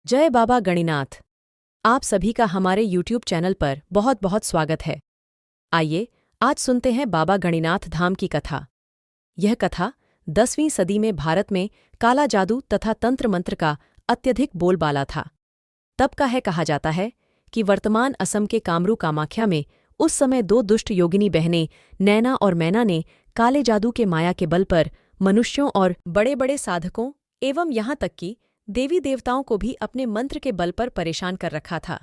जय बाबा गणिनाथ। आप सभी का हमारे YouTube चैनल पर बहुत बहुत स्वागत है। आइए आज सुनते हैं बाबा गणिनाथ धाम की कथा। यह कथा 10वीं सदी में भारत में काला जादू तथा तंत्र मंत्र का अत्यधिक बोलबाला था। तब का है कहा जाता है कि वर्तमान असम के कामरू कामाख्या में उस समय दो दुष्ट योगिनी बहनें नैना और मैना ने काले जादू के माया के बल पर मनुष्यों और बड़े बड़े साधकों एवं यहाँ तक कि देवी देवताओं को भी अपने मंत्र के बल पर परेशान कर रखा था।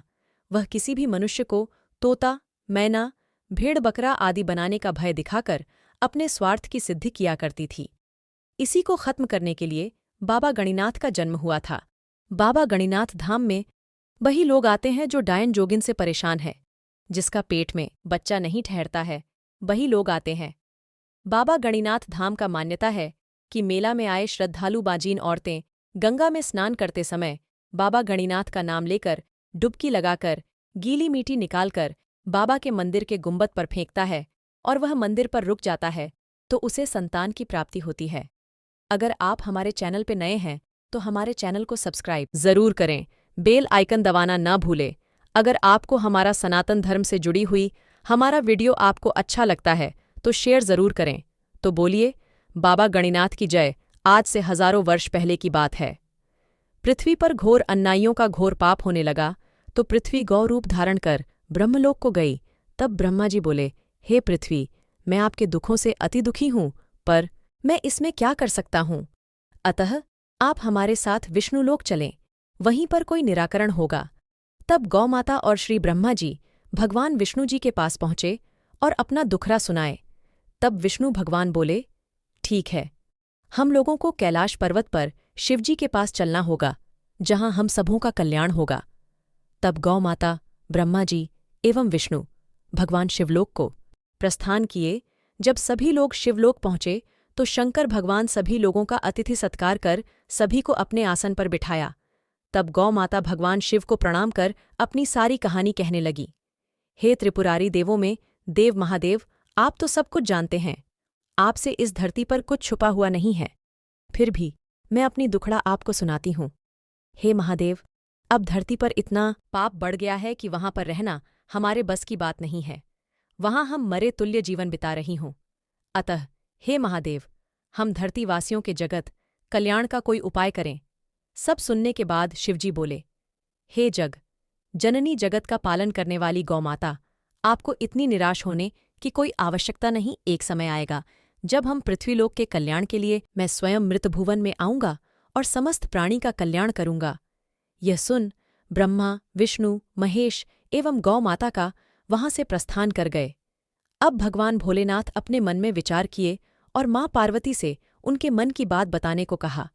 वह किसी भी मनुष्य को तोता, मैना, भेड़ बकरा आदि बनाने का भय दिखाकर अपने स्वार्थ की सिद्धि किया करती थी। इसी को खत्म करने के लिए बाबा गणिनाथ का जन्म हुआ था। बाबा गणिनाथ धाम में वही लोग आते हैं जो डायन जोगिन से परेशान है, जिसका पेट में बच्चा नहीं ठहरता है, वही लोग आते हैं। बाबा गणिनाथ धाम का मान्यता है कि मेला में आए श्रद्धालु बाजीन औरतें गंगा में स्नान करते समय बाबा गणिनाथ का नाम लेकर डुबकी लगाकर गीली मिट्टी निकालकर बाबा के मंदिर के गुंबद पर फेंकता है और वह मंदिर पर रुक जाता है तो उसे संतान की प्राप्ति होती है। अगर आप हमारे चैनल पर नए हैं तो हमारे चैनल को सब्सक्राइब जरूर करें, बेल आइकन दबाना न भूलें। अगर आपको हमारा सनातन धर्म से जुड़ी हुई हमारा वीडियो आपको अच्छा लगता है तो शेयर जरूर करें। तो बोलिए बाबा गणिनाथ की जय। आज से हजारों वर्ष पहले की बात है। पृथ्वी पर घोर अन्यायियों का घोर पाप होने लगा तो पृथ्वी गौ रूप धारण कर ब्रह्मलोक को गई। तब ब्रह्मा जी बोले, हे पृथ्वी, मैं आपके दुखों से अति दुखी हूँ, पर मैं इसमें क्या कर सकता हूँ? अतः आप हमारे साथ विष्णुलोक चलें, वहीं पर कोई निराकरण होगा। तब गौ माता और श्री ब्रह्मा जी भगवान विष्णु जी के पास पहुँचे और अपना दुखड़ा सुनाए। तब विष्णु भगवान बोले, ठीक है, हम लोगों को कैलाश पर्वत पर शिवजी के पास चलना होगा, जहां हम सबों का कल्याण होगा। तब गौ माता, ब्रह्मा जी एवं विष्णु भगवान शिवलोक को प्रस्थान किए। जब सभी लोग शिवलोक पहुंचे तो शंकर भगवान सभी लोगों का अतिथि सत्कार कर सभी को अपने आसन पर बिठाया। तब गौ माता भगवान शिव को प्रणाम कर अपनी सारी कहानी कहने लगी। हे त्रिपुरारी देवों में देव महादेव, आप तो सब कुछ जानते हैं, आपसे इस धरती पर कुछ छुपा हुआ नहीं है, फिर भी मैं अपनी दुखड़ा आपको सुनाती हूँ। हे महादेव, अब धरती पर इतना पाप बढ़ गया है कि वहां पर रहना हमारे बस की बात नहीं है। वहां हम मरे तुल्य जीवन बिता रही हूँ। अतः हे महादेव, हम धरतीवासियों के जगत कल्याण का कोई उपाय करें। सब सुनने के बाद शिवजी बोले, हे जग जननी, जगत का पालन करने वाली गौमाता, आपको इतनी निराश होने की कोई आवश्यकता नहीं। एक समय आएगा जब हम पृथ्वीलोक के कल्याण के लिए मैं स्वयं मृतभुवन में आऊंगा और समस्त प्राणी का कल्याण करूंगा। यह सुन ब्रह्मा, विष्णु, महेश एवं गौ माता का वहां से प्रस्थान कर गए। अब भगवान भोलेनाथ अपने मन में विचार किए और माँ पार्वती से उनके मन की बात बताने को कहा।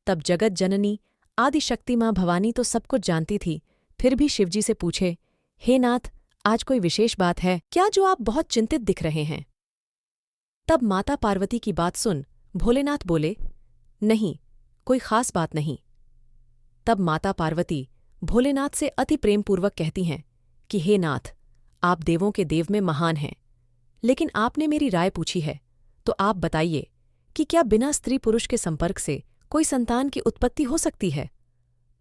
तब जगत जननी आदिशक्ति माँ भवानी तो सब कुछ जानती थी, फिर भी शिवजी से पूछे, हे नाथ, आज कोई विशेष बात है क्या जो आप बहुत चिंतित दिख रहे हैं? तब माता पार्वती की बात सुन भोलेनाथ बोले, नहीं, कोई खास बात नहीं। तब माता पार्वती भोलेनाथ से अति प्रेमपूर्वक कहती हैं कि हे नाथ, आप देवों के देव में महान हैं, लेकिन आपने मेरी राय पूछी है तो आप बताइए कि क्या बिना स्त्री पुरुष के संपर्क से कोई संतान की उत्पत्ति हो सकती है?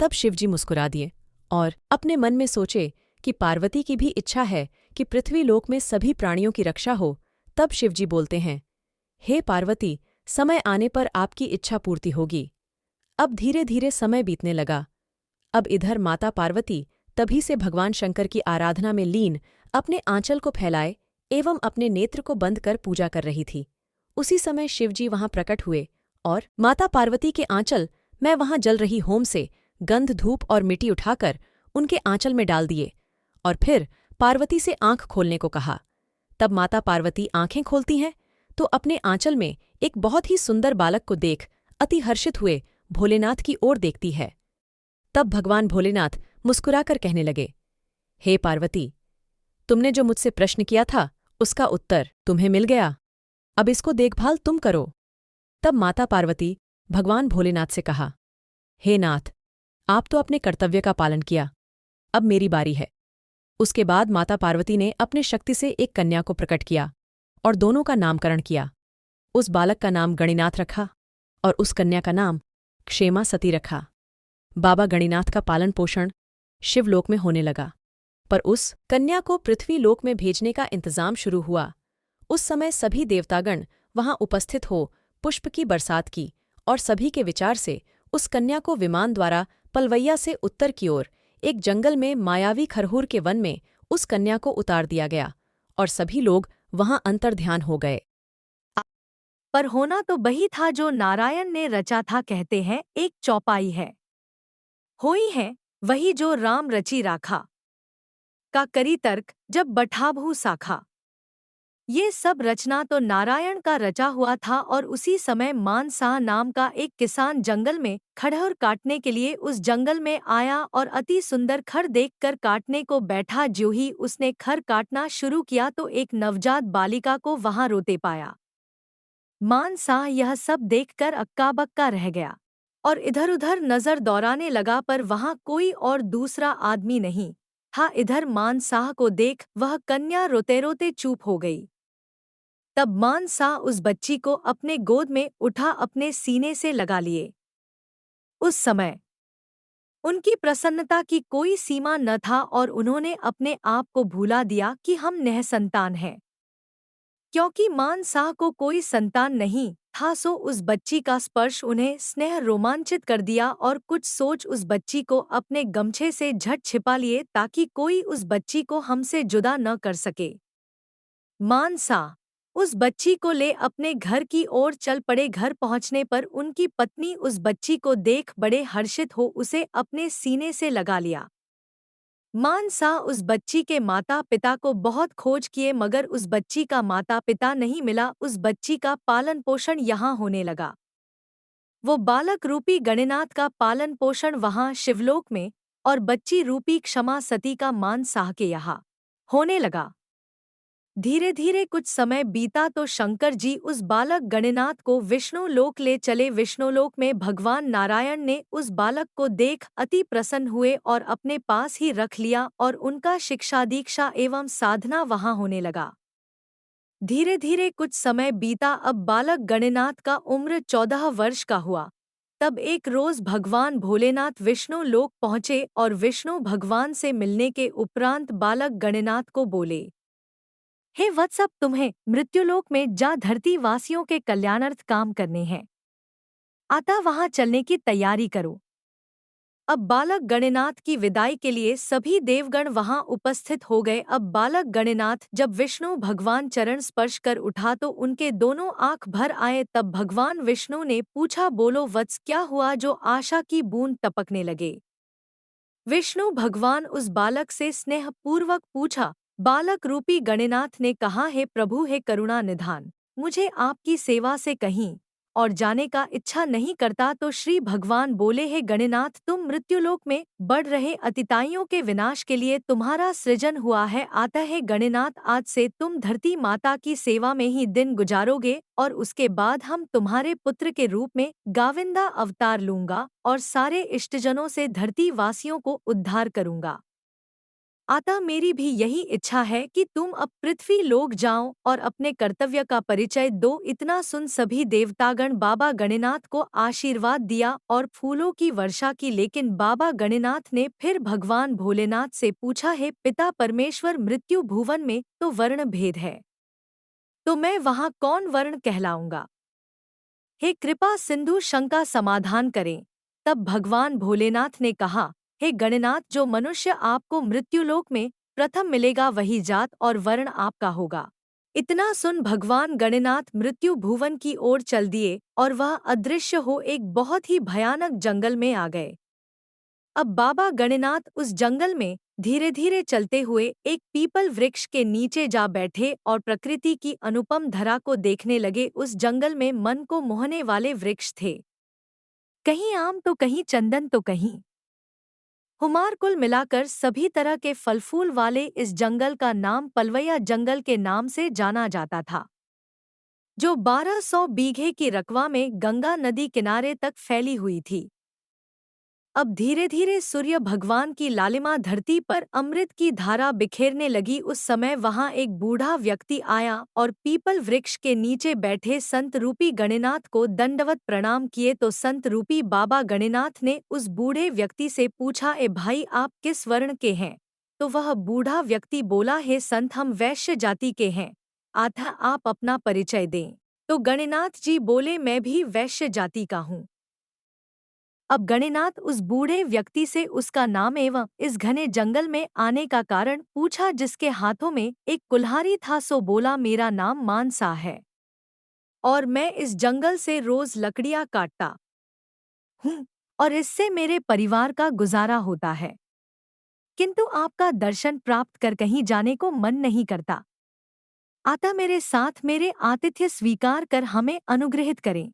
तब शिवजी मुस्कुरा दिए और अपने मन में सोचे कि पार्वती की भी इच्छा है कि पृथ्वी लोक में सभी प्राणियों की रक्षा हो। तब शिवजी बोलते हैं, हे पार्वती, समय आने पर आपकी इच्छा पूर्ति होगी। अब धीरे धीरे समय बीतने लगा। अब इधर माता पार्वती तभी से भगवान शंकर की आराधना में लीन अपने आंचल को फैलाए एवं अपने नेत्र को बंद कर पूजा कर रही थी। उसी समय शिवजी वहां प्रकट हुए और माता पार्वती के आंचल में वहां जल रही होम से गंध, धूप और मिट्टी उठाकर उनके आंचल में डाल दिए और फिर पार्वती से आंख खोलने को कहा। तब माता पार्वती आंखें खोलती हैं तो अपने आंचल में एक बहुत ही सुंदर बालक को देख अति हर्षित हुए भोलेनाथ की ओर देखती है। तब भगवान भोलेनाथ मुस्कुराकर कहने लगे, हे पार्वती, तुमने जो मुझसे प्रश्न किया था उसका उत्तर तुम्हें मिल गया, अब इसको देखभाल तुम करो। तब माता पार्वती भगवान भोलेनाथ से कहा, हे नाथ, आप तो अपने कर्तव्य का पालन किया, अब मेरी बारी है। उसके बाद माता पार्वती ने अपने शक्ति से एक कन्या को प्रकट किया और दोनों का नामकरण किया। उस बालक का नाम गणिनाथ रखा और उस कन्या का नाम क्षेमा सती रखा। बाबा गणिनाथ का पालन पोषण शिवलोक में होने लगा। पर उस कन्या को पृथ्वी लोक में भेजने का इंतजाम शुरू हुआ। उस समय सभी देवतागण वहां उपस्थित हो पुष्प की बरसात की और सभी के विचार से उस कन्या को विमान द्वारा पलवैया से उत्तर की ओर एक जंगल में मायावी खरहूर के वन में उस कन्या को उतार दिया गया और सभी लोग वहां अंतर्ध्यान हो गए। पर होना तो वही था जो नारायण ने रचा था। कहते हैं एक चौपाई है, होई है वही जो राम रची राखा, का करी तर्क जब बठाबहू साखा। ये सब रचना तो नारायण का रचा हुआ था और उसी समय मानसाह नाम का एक किसान जंगल में खड़हर काटने के लिए उस जंगल में आया और अति सुंदर खर देखकर काटने को बैठा। ज्यों ही उसने खर काटना शुरू किया तो एक नवजात बालिका को वहां रोते पाया। मानसाह यह सब देखकर अक्का बक्का रह गया और इधर उधर नजर दौड़ाने लगा, पर वहां कोई और दूसरा आदमी नहीं था। इधर मानसाह को देख वह कन्या रोते रोते चुप हो गई। तब मानसाह उस बच्ची को अपने गोद में उठा अपने सीने से लगा लिए। उस समय उनकी प्रसन्नता की कोई सीमा न था और उन्होंने अपने आप को भूला दिया कि हम निःसंतान हैं। क्योंकि मानसाह को कोई संतान नहीं था, सो उस बच्ची का स्पर्श उन्हें स्नेह रोमांचित कर दिया और कुछ सोच उस बच्ची को अपने गमछे से झट छिपा लिए ताकि कोई उस बच्ची को हमसे जुदा न कर सके। मानसाह उस बच्ची को ले अपने घर की ओर चल पड़े। घर पहुंचने पर उनकी पत्नी उस बच्ची को देख बड़े हर्षित हो उसे अपने सीने से लगा लिया। मानसाह उस बच्ची के माता पिता को बहुत खोज किए मगर उस बच्ची का माता पिता नहीं मिला। उस बच्ची का पालन पोषण यहाँ होने लगा। वो बालक रूपी गणिनाथ का पालन पोषण वहाँ शिवलोक में और बच्ची रूपी क्षमा सती का मानसाह के यहाँ होने लगा। धीरे धीरे कुछ समय बीता तो शंकर जी उस बालक गणिनाथ को विष्णु लोक ले चले। विष्णुलोक में भगवान नारायण ने उस बालक को देख अति प्रसन्न हुए और अपने पास ही रख लिया और उनका शिक्षा दीक्षा एवं साधना वहां होने लगा। धीरे धीरे कुछ समय बीता। अब बालक गणिनाथ का उम्र 14 वर्ष का हुआ। तब एक रोज भगवान भोलेनाथ विष्णु लोक पहुंचे और विष्णु भगवान से मिलने के उपरांत बालक गणिनाथ को बोले, हे वत्स, अब तुम्हें मृत्युलोक में जा धरती वासियों के कल्याणार्थ काम करने हैं, अतः वहां चलने की तैयारी करो। अब बालक गणिनाथ की विदाई के लिए सभी देवगण वहां उपस्थित हो गए। अब बालक गणिनाथ जब विष्णु भगवान चरण स्पर्श कर उठा तो उनके दोनों आंख भर आए। तब भगवान विष्णु ने पूछा, बोलो वत्स, क्या हुआ जो आशा की बूंद टपकने लगे। विष्णु भगवान उस बालक से स्नेह पूर्वक पूछा। बालक रूपी गणिनाथ ने कहा, हे प्रभु, हे करुणा निधान, मुझे आपकी सेवा से कहीं और जाने का इच्छा नहीं करता। तो श्री भगवान बोले, हे गणिनाथ, तुम मृत्युलोक में बढ़ रहे अतिताइयों के विनाश के लिए तुम्हारा सृजन हुआ है। अतः हे गणिनाथ, आज से तुम धरती माता की सेवा में ही दिन गुजारोगे और उसके बाद हम तुम्हारे पुत्र के रूप में गाविंदा अवतार लूंगा और सारे इष्टजनों से धरती वासियों को उद्धार करूंगा। अतः मेरी भी यही इच्छा है कि तुम अब पृथ्वी लोक जाओ और अपने कर्तव्य का परिचय दो। इतना सुन सभी देवतागण बाबा गणिनाथ को आशीर्वाद दिया और फूलों की वर्षा की। लेकिन बाबा गणिनाथ ने फिर भगवान भोलेनाथ से पूछा, हे पिता परमेश्वर, मृत्यु भुवन में तो वर्ण भेद है, तो मैं वहां कौन वर्ण कहलाऊंगा। हे कृपा सिंधु शंका समाधान करें। तब भगवान भोलेनाथ ने कहा, हे गणनाथ, जो मनुष्य आपको मृत्युलोक में प्रथम मिलेगा वही जात और वर्ण आपका होगा। इतना सुन भगवान गणनाथ मृत्यु भुवन की ओर चल दिए और वह अदृश्य हो एक बहुत ही भयानक जंगल में आ गए। अब बाबा गणनाथ उस जंगल में धीरे धीरे चलते हुए एक पीपल वृक्ष के नीचे जा बैठे और प्रकृति की अनुपम धरा को देखने लगे। उस जंगल में मन को मोहने वाले वृक्ष थे, कहीं आम तो कहीं चंदन तो कहीं हुमार, कुल मिलाकर सभी तरह के फल फूल वाले इस जंगल का नाम पलवैया जंगल के नाम से जाना जाता था, जो 1200 बीघे की रकवा में गंगा नदी किनारे तक फैली हुई थी। अब धीरे धीरे सूर्य भगवान की लालिमा धरती पर अमृत की धारा बिखेरने लगी। उस समय वहां एक बूढ़ा व्यक्ति आया और पीपल वृक्ष के नीचे बैठे संत रूपी गणिनाथ को दंडवत प्रणाम किए। तो संत रूपी बाबा गणिनाथ ने उस बूढ़े व्यक्ति से पूछा, ए भाई, आप किस वर्ण के हैं? तो वह बूढ़ा व्यक्ति बोला, हे संत, हम वैश्य जाति के हैं। अतः आप अपना परिचय दें। तो गणिनाथ जी बोले, मैं भी वैश्य जाति का हूँ। अब गणिनाथ उस बूढ़े व्यक्ति से उसका नाम एवं इस घने जंगल में आने का कारण पूछा। जिसके हाथों में एक कुल्हाड़ी था, सो बोला, मेरा नाम मानसा है और मैं इस जंगल से रोज लकड़ियां काटता हूँ और इससे मेरे परिवार का गुजारा होता है, किंतु आपका दर्शन प्राप्त कर कहीं जाने को मन नहीं करता। अतः मेरे साथ मेरे आतिथ्य स्वीकार कर हमें अनुग्रहित करें।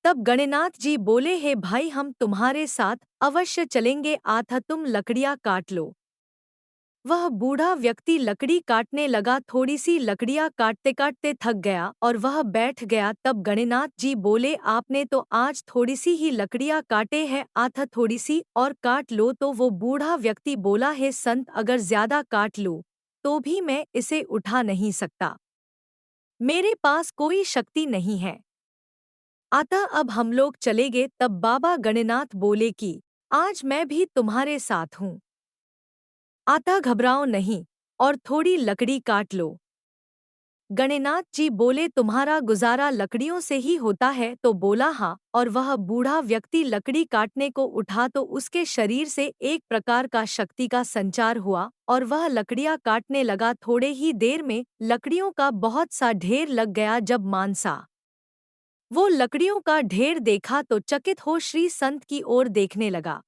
तब गणिनाथ जी बोले, हे भाई, हम तुम्हारे साथ अवश्य चलेंगे, अतः तुम लकड़ियां काट लो। वह बूढ़ा व्यक्ति लकड़ी काटने लगा। थोड़ी सी लकड़ियां काटते काटते थक गया और वह बैठ गया। तब गणिनाथ जी बोले, आपने तो आज थोड़ी सी ही लकड़ियां काटे हैं, अतः थोड़ी सी और काट लो। तो वो बूढ़ा व्यक्ति बोला, हे संत, अगर ज्यादा काट लूं तो भी मैं इसे उठा नहीं सकता, मेरे पास कोई शक्ति नहीं है। अतः अब हम लोग चलेंगे। तब बाबा गणिनाथ बोले कि आज मैं भी तुम्हारे साथ हूँ, अतः घबराओ नहीं और थोड़ी लकड़ी काट लो। गणिनाथ जी बोले, तुम्हारा गुजारा लकड़ियों से ही होता है? तो बोला, हाँ। और वह बूढ़ा व्यक्ति लकड़ी काटने को उठा तो उसके शरीर से एक प्रकार का शक्ति का संचार हुआ और वह लकड़ियां काटने लगा। थोड़े ही देर में लकड़ियों का बहुत सा ढेर लग गया। जब मानसा वो लकड़ियों का ढेर देखा तो चकित हो श्री संत की ओर देखने लगा।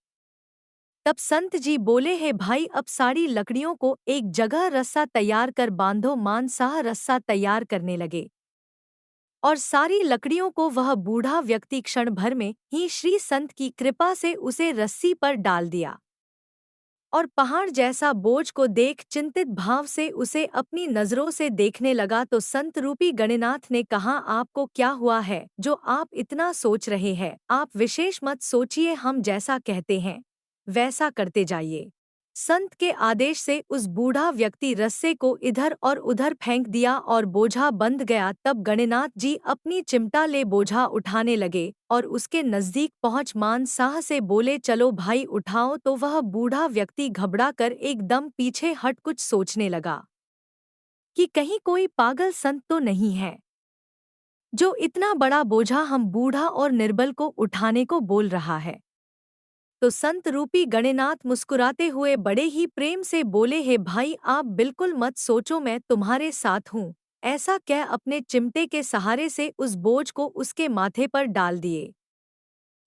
तब संत जी बोले, हे भाई, अब सारी लकड़ियों को एक जगह रस्सा तैयार कर बांधो। मानसाह रस्सा तैयार करने लगे और सारी लकड़ियों को वह बूढ़ा व्यक्ति क्षण भर में ही श्री संत की कृपा से उसे रस्सी पर डाल दिया और पहाड़ जैसा बोझ को देख चिंतित भाव से उसे अपनी नजरों से देखने लगा। तो संत रूपी गणिनाथ ने कहा, आपको क्या हुआ है जो आप इतना सोच रहे हैं? आप विशेष मत सोचिए, हम जैसा कहते हैं वैसा करते जाइए। संत के आदेश से उस बूढ़ा व्यक्ति रस्से को इधर और उधर फेंक दिया और बोझा बंध गया। तब गणिनाथ जी अपनी चिमटा ले बोझा उठाने लगे और उसके नजदीक पहुंच मानसाह से बोले, चलो भाई उठाओ। तो वह बूढ़ा व्यक्ति घबरा कर एकदम पीछे हट कुछ सोचने लगा कि कहीं कोई पागल संत तो नहीं है जो इतना बड़ा बोझा हम बूढ़ा और निर्बल को उठाने को बोल रहा है। तो संत रूपी गणिनाथ मुस्कुराते हुए बड़े ही प्रेम से बोले, हे भाई, आप बिल्कुल मत सोचो, मैं तुम्हारे साथ हूँ। ऐसा कह अपने चिमटे के सहारे से उस बोझ को उसके माथे पर डाल दिए।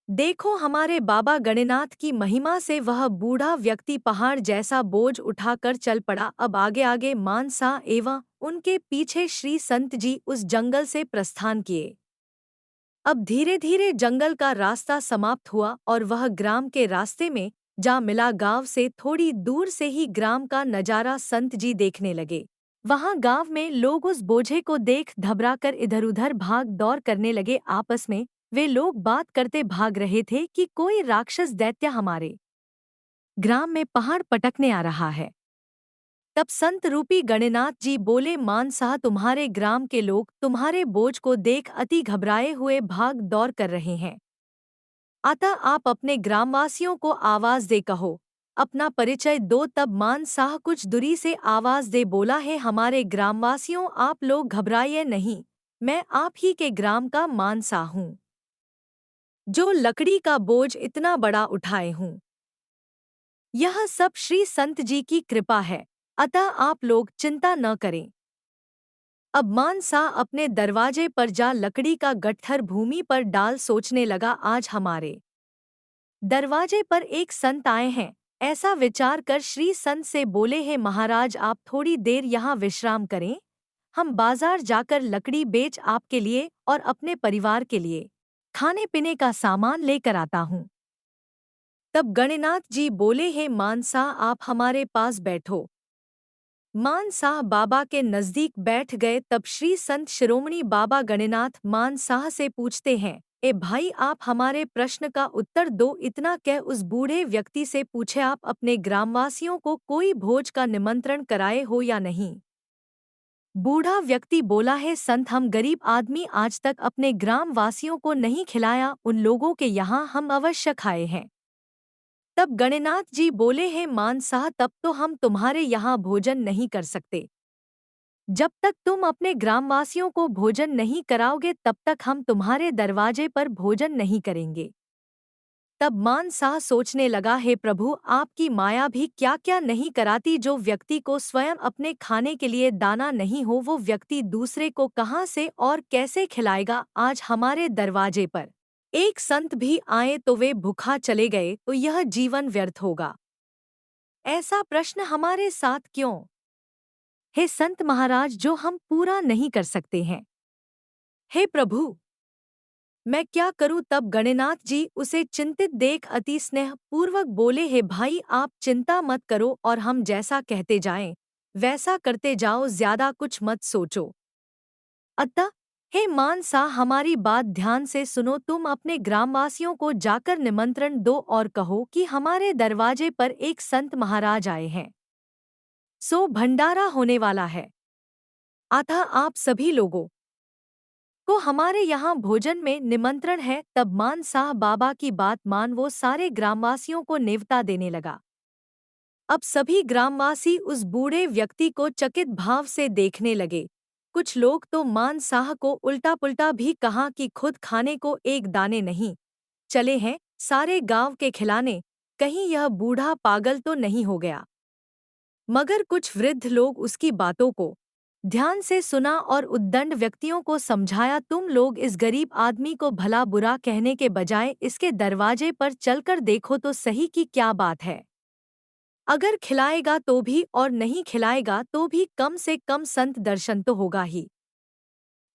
देखो हमारे बाबा गणिनाथ की महिमा से वह बूढ़ा व्यक्ति पहाड़ जैसा बोझ उठाकर चल पड़ा। अब आगे आगे मानसा एवं उनके पीछे श्री संत जी उस जंगल से प्रस्थान किए। अब धीरे धीरे जंगल का रास्ता समाप्त हुआ और वह ग्राम के रास्ते में जा मिला। गांव से थोड़ी दूर से ही ग्राम का नजारा संत जी देखने लगे। वहां गांव में लोग उस बोझे को देख घबराकर इधर उधर भाग दौड़ करने लगे। आपस में वे लोग बात करते भाग रहे थे कि कोई राक्षस दैत्य हमारे ग्राम में पहाड़ पटकने आ रहा है। तब संत रूपी गणिनाथ जी बोले, मानसाह, तुम्हारे ग्राम के लोग तुम्हारे बोझ को देख अति घबराए हुए भाग दौड़ कर रहे हैं। अतः आप अपने ग्रामवासियों को आवाज दे कहो, अपना परिचय दो। तब मानसाह कुछ दूरी से आवाज दे बोला, है हमारे ग्रामवासियों, आप लोग घबराइए नहीं, मैं आप ही के ग्राम का मानसाह हूँ जो लकड़ी का बोझ इतना बड़ा उठाए हूँ। यह सब श्री संत जी की कृपा है, अतः आप लोग चिंता न करें। अब मानसा अपने दरवाजे पर जा लकड़ी का गट्ठर भूमि पर डाल सोचने लगा, आज हमारे दरवाजे पर एक संत आए हैं। ऐसा विचार कर श्री संत से बोले, हे महाराज, आप थोड़ी देर यहाँ विश्राम करें, हम बाजार जाकर लकड़ी बेच आपके लिए और अपने परिवार के लिए खाने पीने का सामान लेकर आता हूँ। तब गणिनाथ जी बोले, हे मानसा, आप हमारे पास बैठो। मानसाह बाबा के नजदीक बैठ गए। तब श्री संत शिरोमणि बाबा गणिनाथ मानसाह से पूछते हैं, ए भाई, आप हमारे प्रश्न का उत्तर दो। इतना कह उस बूढ़े व्यक्ति से पूछे, आप अपने ग्रामवासियों को कोई भोज का निमंत्रण कराए हो या नहीं? बूढ़ा व्यक्ति बोला है, संत, हम गरीब आदमी आज तक अपने ग्रामवासियों को नहीं खिलाया, उन लोगों के यहाँ हम अवश्य खाए हैं। तब गणेनाथ जी बोले हैं, मान साह, तब तो हम तुम्हारे यहाँ भोजन नहीं कर सकते। जब तक तुम अपने ग्रामवासियों को भोजन नहीं कराओगे तब तक हम तुम्हारे दरवाजे पर भोजन नहीं करेंगे। तब मान साह सोचने लगा, हे प्रभु, आपकी माया भी क्या क्या नहीं कराती। जो व्यक्ति को स्वयं अपने खाने के लिए दाना नहीं हो, वो व्यक्ति दूसरे को कहाँ से और कैसे खिलाएगा। आज हमारे दरवाजे पर एक संत भी आए तो वे भूखा चले गए, तो यह जीवन व्यर्थ होगा। ऐसा प्रश्न हमारे साथ क्यों? हे संत महाराज, जो हम पूरा नहीं कर सकते हैं। हे प्रभु, मैं क्या करूं? तब गणेनाथ जी उसे चिंतित देख अति स्नेह पूर्वक बोले, हे भाई, आप चिंता मत करो और हम जैसा कहते जाएं वैसा करते जाओ, ज्यादा कुछ मत सोचो। अतः हे मान सा, हमारी बात ध्यान से सुनो। तुम अपने ग्रामवासियों को जाकर निमंत्रण दो और कहो कि हमारे दरवाजे पर एक संत महाराज आए हैं, सो भंडारा होने वाला है। अतः आप सभी लोगों को हमारे यहाँ भोजन में निमंत्रण है। तब मान साह बाबा की बात मान वो सारे ग्रामवासियों को नेवता देने लगा। अब सभी ग्रामवासी उस बूढ़े व्यक्ति को चकित भाव से देखने लगे। कुछ लोग तो मान साह को उल्टा पुल्टा भी कहा कि खुद खाने को एक दाने नहीं चले हैं, सारे गांव के खिलाने, कहीं यह बूढ़ा पागल तो नहीं हो गया। मगर कुछ वृद्ध लोग उसकी बातों को ध्यान से सुना और उद्दंड व्यक्तियों को समझाया, तुम लोग इस गरीब आदमी को भला बुरा कहने के बजाय इसके दरवाजे पर चलकर देखो तो सही कि क्या बात है। अगर खिलाएगा तो भी और नहीं खिलाएगा तो भी कम से कम संत दर्शन तो होगा ही।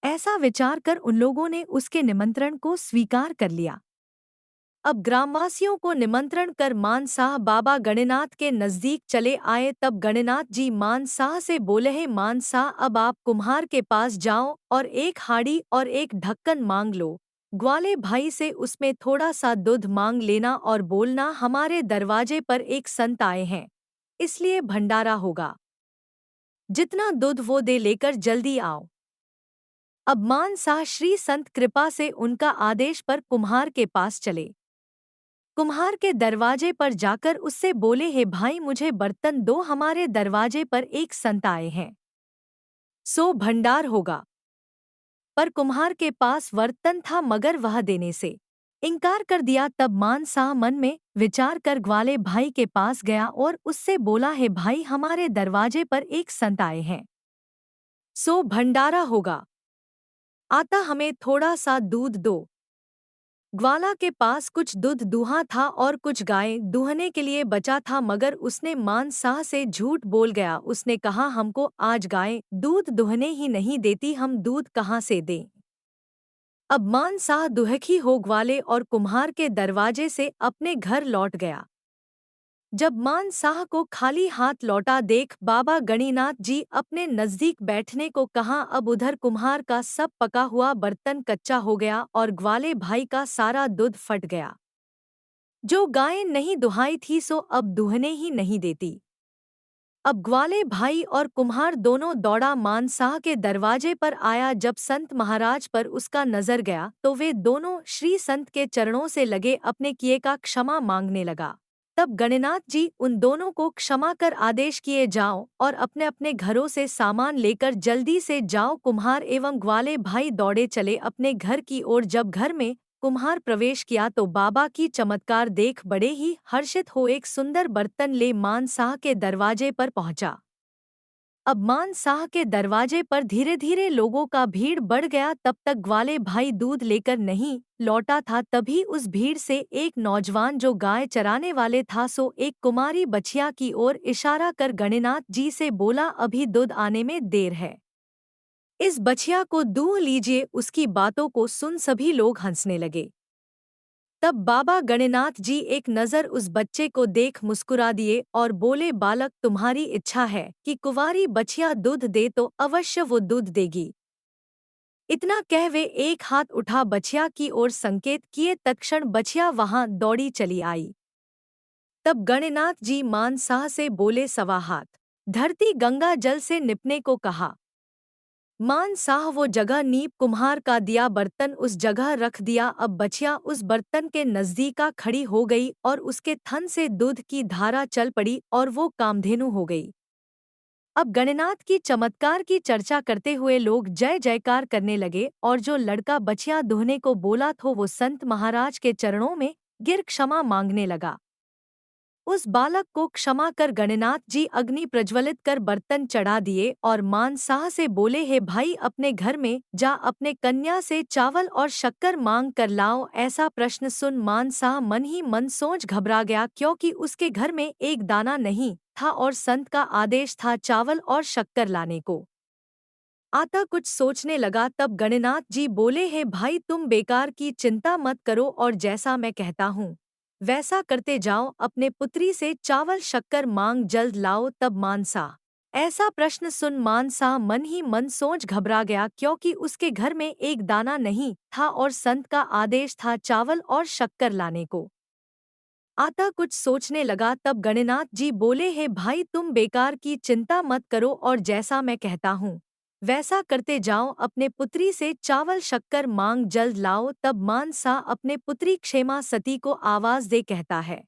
ऐसा विचार कर उन लोगों ने उसके निमंत्रण को स्वीकार कर लिया। अब ग्रामवासियों को निमंत्रण कर मान साह बाबा गणेनाथ के नजदीक चले आए। तब गणेनाथ जी मान साह से बोले हैं, मान साह, अब आप कुम्हार के पास जाओ और एक हाड़ी और एक ढक्कन मांग लो। ग्वाले भाई से उसमें थोड़ा सा दूध मांग लेना और बोलना, हमारे दरवाजे पर एक संत आए हैं, इसलिए भंडारा होगा। जितना दूध वो दे लेकर जल्दी आओ। अब मान साह श्री संत कृपा से उनका आदेश पर कुम्हार के पास चले। कुम्हार के दरवाजे पर जाकर उससे बोले, हे भाई, मुझे बर्तन दो, हमारे दरवाजे पर एक संत आए हैं, सो भंडार होगा। पर कुम्हार के पास बर्तन था मगर वह देने से इनकार कर दिया। तब मान साह मन में विचार कर ग्वाले भाई के पास गया और उससे बोला, हे भाई, हमारे दरवाजे पर एक संत आए हैं, सो भंडारा होगा, आता हमें थोड़ा सा दूध दो। ग्वाला के पास कुछ दूध दूहा था और कुछ गाय दूहने के लिए बचा था, मगर उसने मान साह से झूठ बोल गया। उसने कहा, हमको आज गाय दूध दुहने ही नहीं देती, हम दूध कहाँ से दें। अब मान साह दुहखी हो ग्वाले और कुम्हार के दरवाजे से अपने घर लौट गया। जब मान साह को खाली हाथ लौटा देख बाबा गणिनाथ जी अपने नजदीक बैठने को कहा। अब उधर कुम्हार का सब पका हुआ बर्तन कच्चा हो गया और ग्वाले भाई का सारा दूध फट गया। जो गायें नहीं दुहाई थी सो अब दूहने ही नहीं देती। अब ग्वाले भाई और कुम्हार दोनों दौड़ा मान साह के दरवाजे पर आया। जब संत महाराज पर उसका नजर गया तो वे दोनों श्री संत के चरणों से लगे अपने किए का क्षमा मांगने लगा। तब गणेनाथ जी उन दोनों को क्षमा कर आदेश किए, जाओ और अपने अपने घरों से सामान लेकर जल्दी से जाओ। कुम्हार एवं ग्वाले भाई दौड़े चले अपने घर की ओर। जब घर में कुम्हार प्रवेश किया तो बाबा की चमत्कार देख बड़े ही हर्षित हो एक सुंदर बर्तन ले मान साह के दरवाजे पर पहुंचा। अब मान साह के दरवाजे पर धीरे धीरे लोगों का भीड़ बढ़ गया। तब तक ग्वाले भाई दूध लेकर नहीं लौटा था। तभी उस भीड़ से एक नौजवान जो गाय चराने वाले था सो एक कुमारी बछिया की ओर इशारा कर गणेनाथ जी से बोला, अभी दूध आने में देर है, इस बछिया को दूह लीजिए। उसकी बातों को सुन सभी लोग हंसने लगे। तब बाबा गणेनाथ जी एक नज़र उस बच्चे को देख मुस्कुरा दिए और बोले, बालक, तुम्हारी इच्छा है कि कुंवारी बछिया दूध दे तो अवश्य वो दूध देगी। इतना कह वे एक हाथ उठा बछिया की ओर संकेत किए, तत्क्षण बछिया वहां दौड़ी चली आई। तब गणनाथ जी मान साह से बोले, सवा हाथ धरती गंगा जल से निपने को कहा। मान साह वो जगह नीप कुम्हार का दिया बर्तन उस जगह रख दिया। अब बछिया उस बर्तन के नजदीक आ खड़ी हो गई और उसके थन से दूध की धारा चल पड़ी और वो कामधेनु हो गई। अब गणनाथ की चमत्कार की चर्चा करते हुए लोग जय जयकार करने लगे और जो लड़का बछिया दुहने को बोला था वो संत महाराज के चरणों में गिर क्षमा मांगने लगा। उस बालक को क्षमा कर गणनाथ जी अग्नि प्रज्वलित कर बर्तन चढ़ा दिए और मान साह से बोले, हे भाई अपने घर में जा अपने कन्या से चावल और शक्कर मांग कर लाओ। ऐसा प्रश्न सुन मान साह मन ही मन सोच घबरा गया, क्योंकि उसके घर में एक दाना नहीं था और संत का आदेश था चावल और शक्कर लाने को। आता कुछ सोचने लगा, तब गणनाथ जी बोले, हे भाई तुम बेकार की चिंता मत करो और जैसा मैं कहता हूँ वैसा करते जाओ। अपने पुत्री से चावल शक्कर मांग जल्द लाओ। तब मानसा ऐसा प्रश्न सुन मानसा मन ही मन सोच घबरा गया, क्योंकि उसके घर में एक दाना नहीं था और संत का आदेश था चावल और शक्कर लाने को। आता कुछ सोचने लगा, तब गणनाथ जी बोले, हे भाई तुम बेकार की चिंता मत करो और जैसा मैं कहता हूँ वैसा करते जाओ। अपने पुत्री से चावल शक्कर मांग जल्द लाओ। तब मानसा अपने पुत्री क्षेमा सती को आवाज दे कहता है,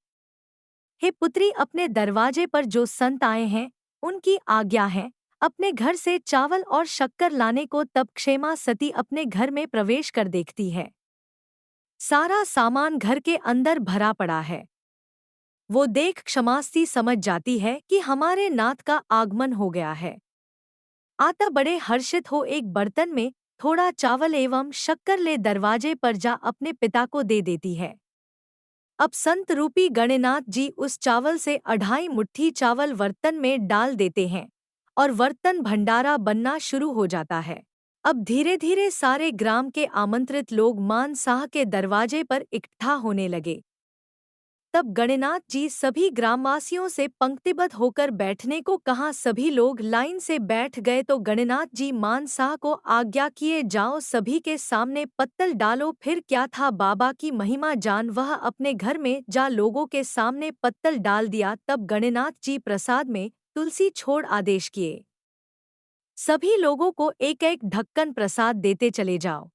हे पुत्री अपने दरवाजे पर जो संत आए हैं उनकी आज्ञा है अपने घर से चावल और शक्कर लाने को। तब क्षेमा सती अपने घर में प्रवेश कर देखती है, सारा सामान घर के अंदर भरा पड़ा है। वो देख क्षमास्ती समझ जाती है कि हमारे नाथ का आगमन हो गया है। आता बड़े हर्षित हो एक बर्तन में थोड़ा चावल एवं शक्कर ले दरवाजे पर जा अपने पिता को दे देती है। अब संत रूपी गणनाथ जी उस चावल से 2.5 मुट्ठी चावल बर्तन में डाल देते हैं और बर्तन भंडारा बनना शुरू हो जाता है। अब धीरे धीरे सारे ग्राम के आमंत्रित लोग मान साह के दरवाजे पर इकट्ठा होने लगे। तब गणनाथ जी सभी ग्रामवासियों से पंक्तिबद्ध होकर बैठने को कहा। सभी लोग लाइन से बैठ गए तो गणनाथ जी मान साह को आज्ञा किए, जाओ सभी के सामने पत्तल डालो। फिर क्या था बाबा की महिमा जान, वह अपने घर में जा लोगों के सामने पत्तल डाल दिया। तब गणनाथ जी प्रसाद में तुलसी छोड़ आदेश किए, सभी लोगों को एक एक ढक्कन प्रसाद देते चले जाओ।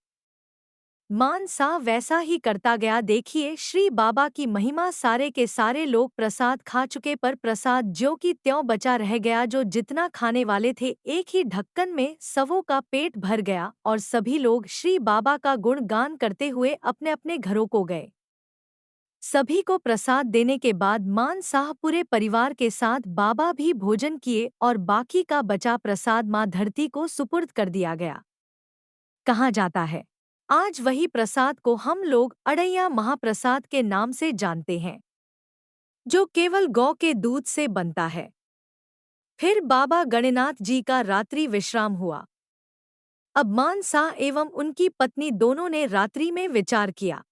मान सा वैसा ही करता गया। देखिए श्री बाबा की महिमा, सारे के सारे लोग प्रसाद खा चुके पर प्रसाद ज्यों की त्यों बचा रह गया। जो जितना खाने वाले थे एक ही ढक्कन में सबों का पेट भर गया और सभी लोग श्री बाबा का गुण गान करते हुए अपने अपने घरों को गए। सभी को प्रसाद देने के बाद मान साह पूरे परिवार के साथ बाबा भी भोजन किए और बाकी का बचा प्रसाद माँ धरती को सुपुर्द कर दिया गया। कहा जाता है आज वही प्रसाद को हम लोग अड़ैया महाप्रसाद के नाम से जानते हैं, जो केवल गौ के दूध से बनता है। फिर बाबा गणनाथ जी का रात्रि विश्राम हुआ। अब मान साह एवं उनकी पत्नी दोनों ने रात्रि में विचार किया,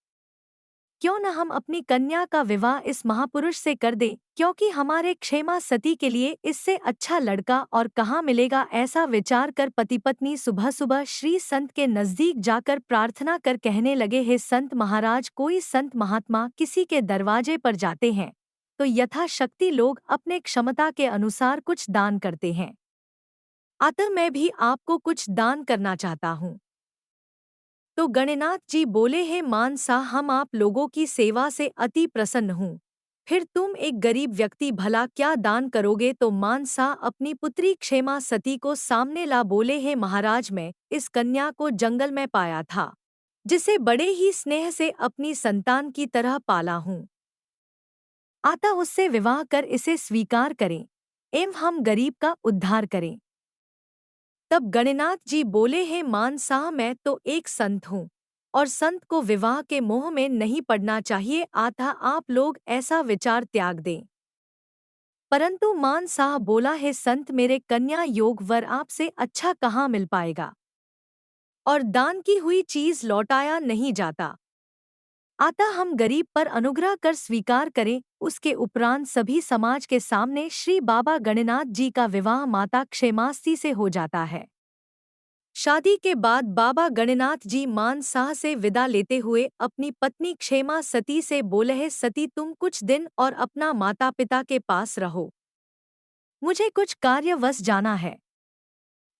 क्यों न हम अपनी कन्या का विवाह इस महापुरुष से कर दें, क्योंकि हमारे क्षेमा सती के लिए इससे अच्छा लड़का और कहाँ मिलेगा। ऐसा विचार कर पति पत्नी सुबह सुबह श्री संत के नजदीक जाकर प्रार्थना कर कहने लगे, हे संत महाराज, कोई संत महात्मा किसी के दरवाजे पर जाते हैं तो यथाशक्ति लोग अपने क्षमता के अनुसार कुछ दान करते हैं। अतः मैं भी आपको कुछ दान करना चाहता हूँ। तो गणनाथ जी बोले, हे मान सा, हम आप लोगों की सेवा से अति प्रसन्न हूँ। फिर तुम एक गरीब व्यक्ति भला क्या दान करोगे। तो मान सा अपनी पुत्री क्षेमा सती को सामने ला बोले, हे महाराज, मैं इस कन्या को जंगल में पाया था, जिसे बड़े ही स्नेह से अपनी संतान की तरह पाला हूँ। आता उससे विवाह कर इसे स्वीकार करें एवं हम गरीब का उद्धार करें। तब गणनाथ जी बोले, हे मान साह, मैं तो एक संत हूँ और संत को विवाह के मोह में नहीं पड़ना चाहिए। आता आप लोग ऐसा विचार त्याग दें। परंतु मान साह बोला, हे संत, मेरे कन्या योग वर आपसे अच्छा कहाँ मिल पाएगा और दान की हुई चीज लौटाया नहीं जाता। आता हम गरीब पर अनुग्रह कर स्वीकार करें। उसके उपरांत सभी समाज के सामने श्री बाबा गणनाथ जी का विवाह माता क्षेमास्ती से हो जाता है। शादी के बाद बाबा गणनाथ जी मानसाह से विदा लेते हुए अपनी पत्नी क्षेमा सती से बोले, सती तुम कुछ दिन और अपना माता पिता के पास रहो, मुझे कुछ कार्यवश जाना है।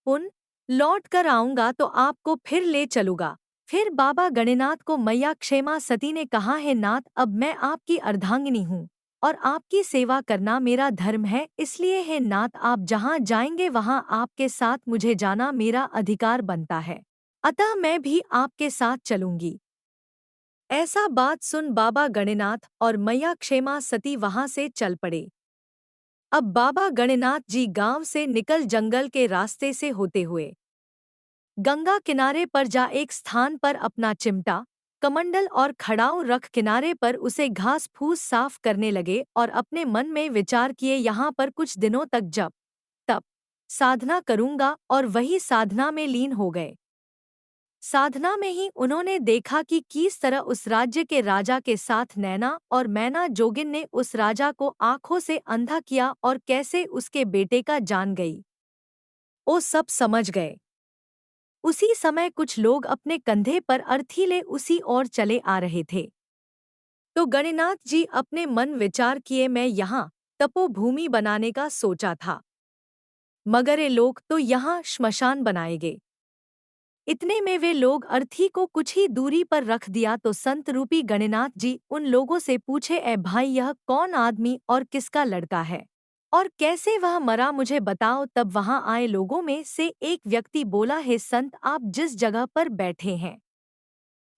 उन लौट कर आऊंगा तो आपको फिर ले चलूंगा। फिर बाबा गणनाथ को मैया क्षेमा सती ने कहा, है नाथ, अब मैं आपकी अर्धांगिनी हूँ और आपकी सेवा करना मेरा धर्म है, इसलिए है नाथ, आप जहाँ जाएंगे वहाँ आपके साथ मुझे जाना मेरा अधिकार बनता है, अतः मैं भी आपके साथ चलूंगी। ऐसा बात सुन बाबा गणनाथ और मैया क्षेमा सती वहां से चल पड़े। अब बाबा गणनाथ जी गांव से निकल जंगल के रास्ते से होते हुए गंगा किनारे पर जा एक स्थान पर अपना चिमटा, कमंडल और खड़ाऊ रख किनारे पर उसे घास फूस साफ करने लगे और अपने मन में विचार किए, यहाँ पर कुछ दिनों तक जप तप साधना करूंगा, और वही साधना में लीन हो गए। साधना में ही उन्होंने देखा कि किस तरह उस राज्य के राजा के साथ नैना और मैना जोगिन ने उस राजा को आंखों से अंधा किया और कैसे उसके बेटे का जान गई। वो सब समझ गए। उसी समय कुछ लोग अपने कंधे पर अर्थी ले उसी ओर चले आ रहे थे। तो गणनाथ जी अपने मन विचार किए, मैं यहाँ तपोभूमि बनाने का सोचा था, मगर ये लोग तो यहाँ श्मशान बनाएंगे। इतने में वे लोग अर्थी को कुछ ही दूरी पर रख दिया तो संत रूपी गणनाथ जी उन लोगों से पूछे, ए भाई, यह कौन आदमी और किसका लड़का है और कैसे वह मरा, मुझे बताओ। तब वहां आए लोगों में से एक व्यक्ति बोला, है संत, आप जिस जगह पर बैठे हैं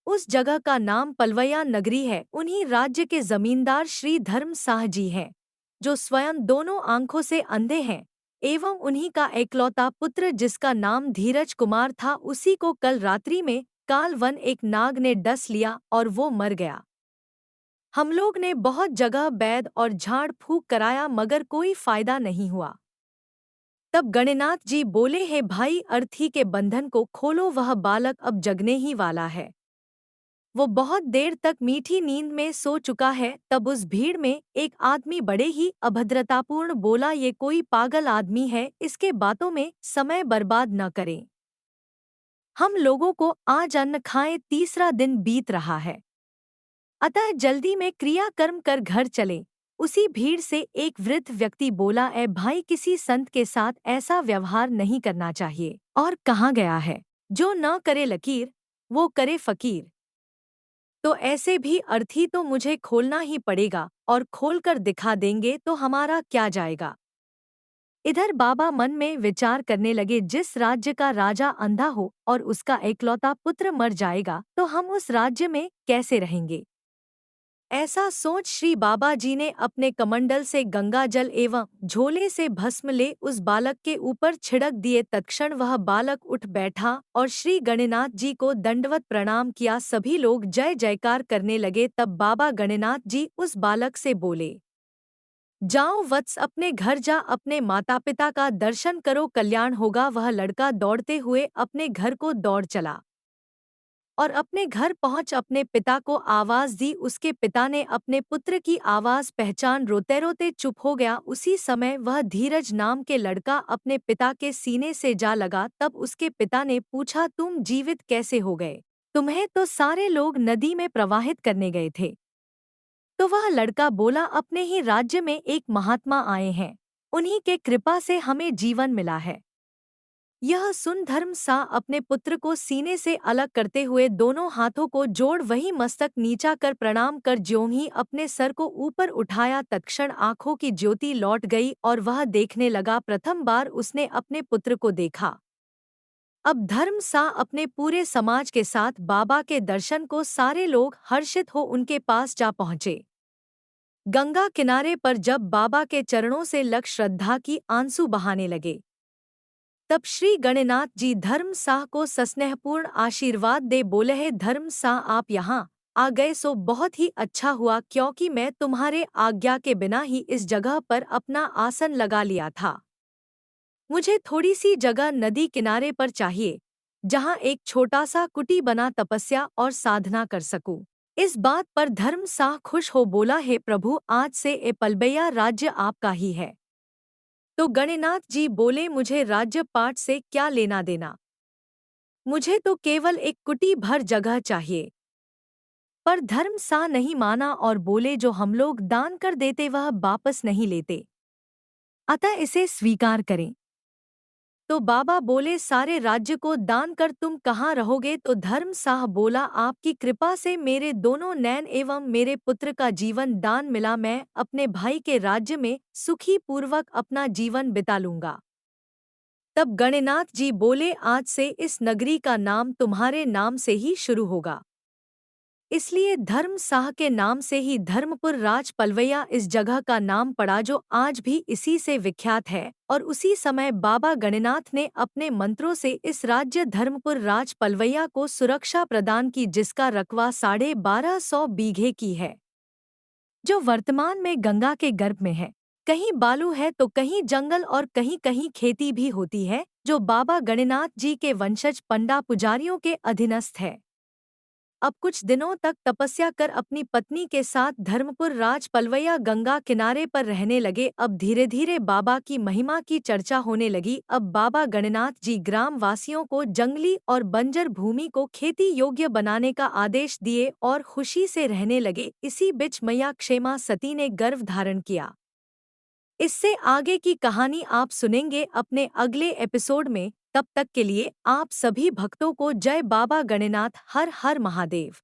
उस जगह का नाम पलवैया नगरी है। उन्हीं राज्य के जमींदार श्री धर्म साह जी हैं, जो स्वयं दोनों आंखों से अंधे हैं, एवं उन्हीं का एकलौता पुत्र जिसका नाम धीरज कुमार था, उसी को कल रात्रि में कालवन एक नाग ने डस लिया और वो मर गया। हम लोग ने बहुत जगह बैद और झाड़ फूक कराया मगर कोई फायदा नहीं हुआ। तब गणनाथ जी बोले, हे भाई, अर्थी के बंधन को खोलो, वह बालक अब जगने ही वाला है, वो बहुत देर तक मीठी नींद में सो चुका है। तब उस भीड़ में एक आदमी बड़े ही अभद्रतापूर्ण बोला, ये कोई पागल आदमी है, इसके बातों में समय बर्बाद न करें, हम लोगों को आज अन्न खाए 3रा दिन बीत रहा है, अतः जल्दी में क्रियाकर्म कर घर चले। उसी भीड़ से एक वृद्ध व्यक्ति बोला, ए भाई, किसी संत के साथ ऐसा व्यवहार नहीं करना चाहिए। और कहा गया है, जो न करे लकीर वो करे फकीर। तो ऐसे भी अर्थी तो मुझे खोलना ही पड़ेगा, और खोलकर दिखा देंगे तो हमारा क्या जाएगा। इधर बाबा मन में विचार करने लगे, जिस राज्य का राजा अंधा हो और उसका एकलौता पुत्र मर जाएगा तो हम उस राज्य में कैसे रहेंगे। ऐसा सोच श्री बाबा जी ने अपने कमंडल से गंगा जल एवं झोले से भस्म ले उस बालक के ऊपर छिड़क दिए। तत्क्षण वह बालक उठ बैठा और श्री गणनाथ जी को दंडवत प्रणाम किया। सभी लोग जय जयकार करने लगे। तब बाबा गणनाथ जी उस बालक से बोले, जाओ वत्स, अपने घर जा, अपने माता पिता का दर्शन करो, कल्याण होगा। वह लड़का दौड़ते हुए अपने घर को दौड़ चला और अपने घर पहुंच अपने पिता को आवाज दी। उसके पिता ने अपने पुत्र की आवाज पहचान रोते रोते चुप हो गया। उसी समय वह धीरज नाम के लड़का अपने पिता के सीने से जा लगा। तब उसके पिता ने पूछा, तुम जीवित कैसे हो गए? तुम्हें तो सारे लोग नदी में प्रवाहित करने गए थे। तो वह लड़का बोला, अपने ही राज्य में एक महात्मा आए हैं, उन्हीं के कृपा से हमें जीवन मिला है। यह सुन धर्म सा अपने पुत्र को सीने से अलग करते हुए दोनों हाथों को जोड़ वही मस्तक नीचा कर प्रणाम कर ज्यों ही अपने सर को ऊपर उठाया, तत्क्षण आंखों की ज्योति लौट गई और वह देखने लगा। प्रथम बार उसने अपने पुत्र को देखा। अब धर्म सा अपने पूरे समाज के साथ बाबा के दर्शन को सारे लोग हर्षित हो उनके पास जा पहुँचे। गंगा किनारे पर जब बाबा के चरणों से लग श्रद्धा की आंसू बहाने लगे, तब श्री गणनाथ जी धर्म साह को सस्नेहपूर्ण आशीर्वाद दे बोले, है धर्म साह, आप यहाँ आ गए सो बहुत ही अच्छा हुआ, क्योंकि मैं तुम्हारे आज्ञा के बिना ही इस जगह पर अपना आसन लगा लिया था। मुझे थोड़ी सी जगह नदी किनारे पर चाहिए, जहाँ एक छोटा सा कुटी बना तपस्या और साधना कर सकूं। इस बात पर धर्म साह खुश हो बोला, हे प्रभु, आज से ए पलबैया राज्य आपका ही है। तो गणनाथ जी बोले, मुझे राज्य पाट से क्या लेना देना। मुझे तो केवल एक कुटी भर जगह चाहिए। पर धर्म सा नहीं माना और बोले जो हम लोग दान कर देते वह वापस नहीं लेते, अतः इसे स्वीकार करें। तो बाबा बोले सारे राज्य को दान कर तुम कहाँ रहोगे? तो धर्म साह बोला आपकी कृपा से मेरे दोनों नैन एवं मेरे पुत्र का जीवन दान मिला, मैं अपने भाई के राज्य में सुखी पूर्वक अपना जीवन बिता लूंगा। तब गणनाथ जी बोले आज से इस नगरी का नाम तुम्हारे नाम से ही शुरू होगा, इसलिए धर्म साह के नाम से ही धर्मपुर राज पलवैया इस जगह का नाम पड़ा जो आज भी इसी से विख्यात है। और उसी समय बाबा गणनाथ ने अपने मंत्रों से इस राज्य धर्मपुर राज पलवैया को सुरक्षा प्रदान की, जिसका रकबा 1250 बीघे की है, जो वर्तमान में गंगा के गर्भ में है। कहीं बालू है तो कहीं जंगल और कहीं कहीं खेती भी होती है, जो बाबा गणनाथ जी के वंशज पंडा पुजारियों के अधीनस्थ है। अब कुछ दिनों तक तपस्या कर अपनी पत्नी के साथ धर्मपुर राज पलवैया गंगा किनारे पर रहने लगे। अब धीरे धीरे बाबा की महिमा की चर्चा होने लगी। अब बाबा गणनाथ जी ग्राम वासियों को जंगली और बंजर भूमि को खेती योग्य बनाने का आदेश दिए और खुशी से रहने लगे। इसी बीच मैया क्षेमा सती ने गर्भ धारण किया। इससे आगे की कहानी आप सुनेंगे अपने अगले एपिसोड में। तब तक के लिए आप सभी भक्तों को जय बाबा गणनाथ। हर हर महादेव।